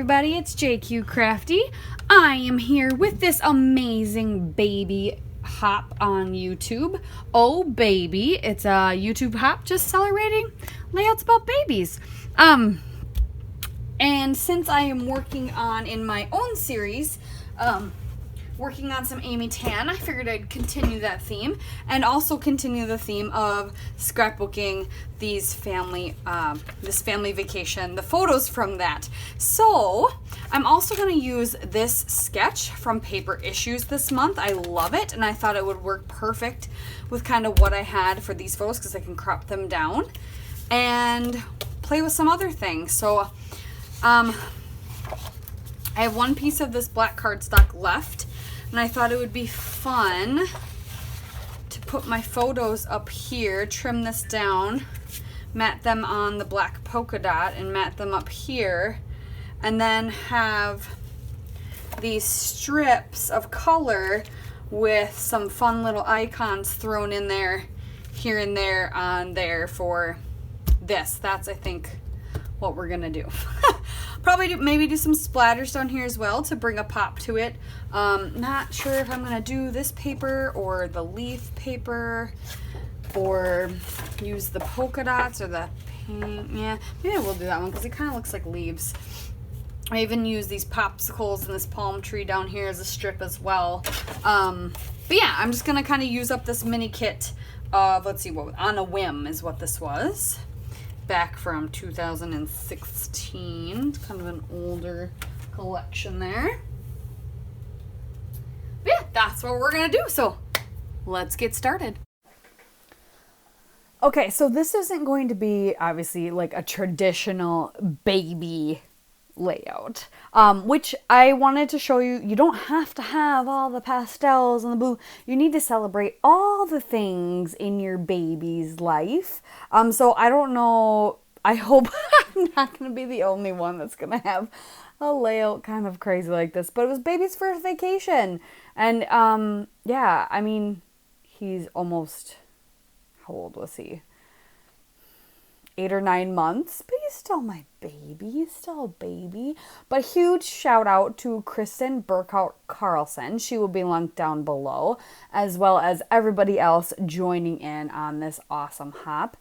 everybody, it's Jacqie Crafty. I am here with this amazing baby hop on YouTube. Oh baby, it's a YouTube hop just celebrating layouts about babies. And since I am working on, in my own series, working on some Amy Tan, I figured I'd continue that theme and also continue the theme of scrapbooking these this family vacation, the photos from that. So I'm also going to use this sketch from Paper Issues this month. I love it, and I thought it would work perfect with kind of what I had for these photos because I can crop them down and play with some other things. So I have one piece of this black cardstock left, and I thought it would be fun to put my photos up here, trim this down, mat them on the black polka dot, and mat them up here, and then have these strips of color with some fun little icons thrown in there, here and there on there for this. That's, I think, what we're gonna do. Probably maybe do some splatters down here as well to bring a pop to it. Not sure if I'm gonna do this paper or the leaf paper or use the polka dots or the paint. Yeah, maybe we'll do that one because it kind of looks like leaves. I even use these popsicles and this palm tree down here as a strip as well. But yeah, I'm just gonna kind of use up this mini kit of, let's see, what On a Whim is what this was. Back from 2016. It's kind of an older collection there. But yeah, that's what we're gonna do. So let's get started. Okay, so this isn't going to be obviously like a traditional baby layout, which I wanted to show you. You don't have to have all the pastels and the blue. You need to celebrate all the things in your baby's life. So I don't know, I hope I'm not going to be the only one that's going to have a layout kind of crazy like this, but it was baby's first vacation. And yeah, I mean, he's almost, how old was he? 8 or 9 months, but he's still my baby. He's still a baby. But huge shout out to Kristin Carlson. She will be linked down below, as well as everybody else joining in on this awesome hop.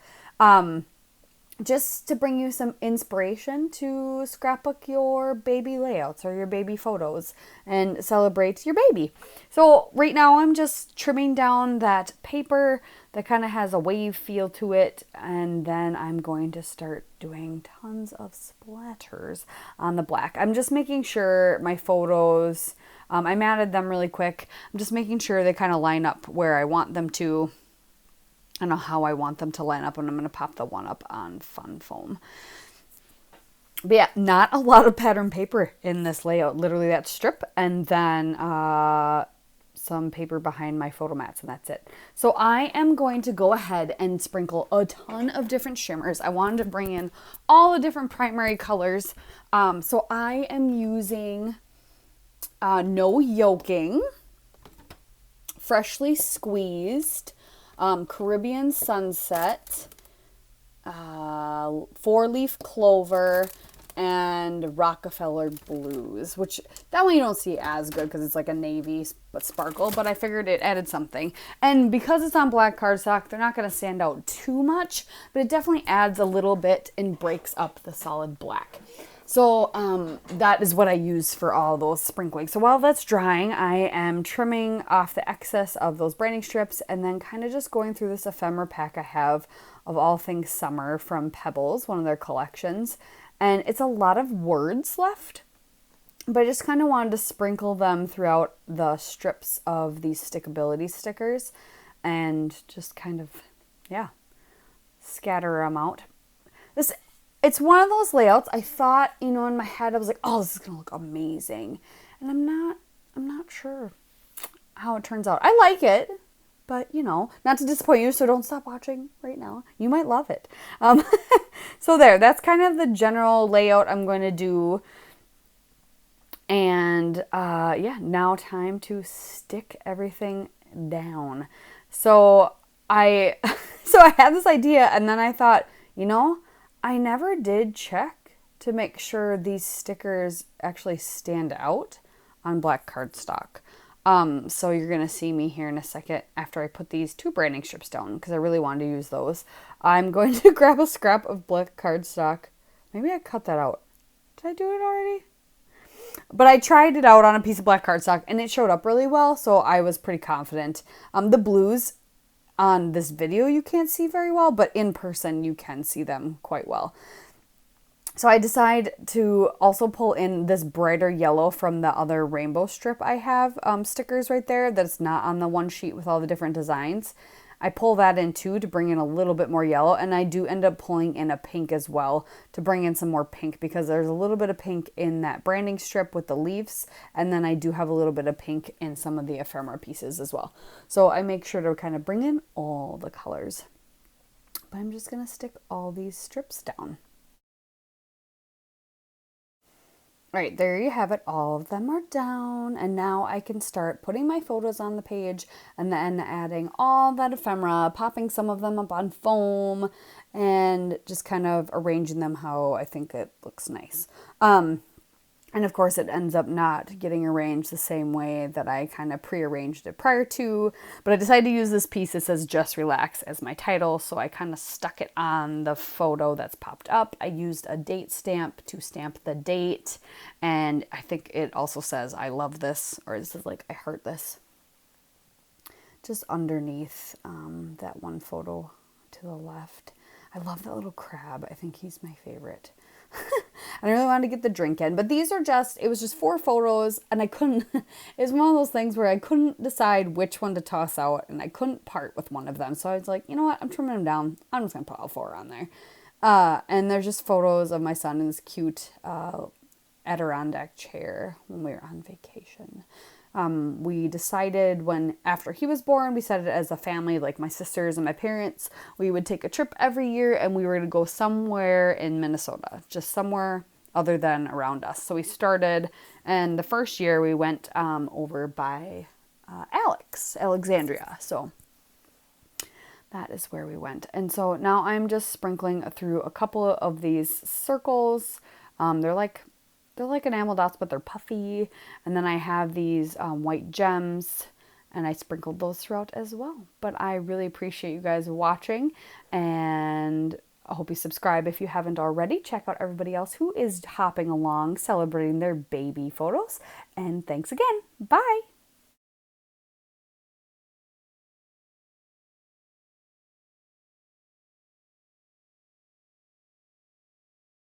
Just to bring you some inspiration to scrapbook your baby layouts or your baby photos and celebrate your baby. So right now I'm just trimming down that paper that kind of has a wave feel to it, and then I'm going to start doing tons of splatters on the black. I'm just making sure my photos, I matted them really quick. I'm just making sure they kind of line up where I want them to. I don't know how I want them to line up, and I'm going to pop the one up on Fun Foam. But yeah, not a lot of pattern paper in this layout. Literally that strip, and then some paper behind my photo mats, and that's it. So I am going to go ahead and sprinkle a ton of different shimmers. I wanted to bring in all the different primary colors. So I am using No Yoking, Freshly Squeezed, Caribbean Sunset, 4-leaf clover, and Rockefeller Blues, which that one you don't see as good because it's like a navy but sparkle, but I figured it added something. And because it's on black cardstock, they're not going to stand out too much, but it definitely adds a little bit and breaks up the solid black. So that is what I use for all those sprinkling. So while that's drying, I am trimming off the excess of those branding strips and then kind of just going through this ephemera pack I have of all things summer from Pebbles, one of their collections. And it's a lot of words left, but I just kind of wanted to sprinkle them throughout the strips of these stickability stickers and just kind of, yeah, scatter them out. It's one of those layouts I thought, you know, in my head, I was like, oh, this is going to look amazing. And I'm not sure how it turns out. I like it, but, you know, not to disappoint you, so don't stop watching right now. You might love it. So there, that's kind of the general layout I'm going to do. And, yeah, now time to stick everything down. So I had this idea, and then I thought, you know, I never did check to make sure these stickers actually stand out on black cardstock. So you're going to see me here in a second after I put these 2 branding strips down because I really wanted to use those. I'm going to grab a scrap of black cardstock. Maybe I cut that out. Did I do it already? But I tried it out on a piece of black cardstock and it showed up really well, so I was pretty confident. The blues on this video you can't see very well, but in person you can see them quite well. So I decide to also pull in this brighter yellow from the other rainbow strip I have stickers right there that's not on the one sheet with all the different designs. I pull that in too to bring in a little bit more yellow, and I do end up pulling in a pink as well to bring in some more pink because there's a little bit of pink in that branding strip with the leaves, and then I do have a little bit of pink in some of the ephemera pieces as well. So I make sure to kind of bring in all the colors. But I'm just going to stick all these strips down. Right, there you have it. All of them are down, and now I can start putting my photos on the page and then adding all that ephemera, popping some of them up on foam, and just kind of arranging them how I think it looks nice. And of course it ends up not getting arranged the same way that I kind of pre-arranged it prior to, but I decided to use this piece that says Just Relax as my title, so I kind of stuck it on the photo that's popped up. I used a date stamp to stamp the date, and I think it also says I love this, or this is like I heart this, just underneath that one photo to the left. I love that little crab. I think he's my favorite. I really wanted to get the drink in, but these are just, it was just 4 photos, and I couldn't, it was one of those things where I couldn't decide which one to toss out, and I couldn't part with one of them, so I was like, you know what, I'm trimming them down, I'm just going to put all 4 on there. And there's just photos of my son in this cute Adirondack chair when we were on vacation. We decided after he was born, we decided as a family, like my sisters and my parents, we would take a trip every year, and we were going to go somewhere in Minnesota, just somewhere other than around us. So we started, and the first year we went over by Alexandria. So that is where we went. And so now I'm just sprinkling through a couple of these circles. They're like enamel dots, but they're puffy. And then I have these white gems, and I sprinkled those throughout as well. But I really appreciate you guys watching, and I hope you subscribe if you haven't already. Check out everybody else who is hopping along, celebrating their baby photos. And thanks again. Bye.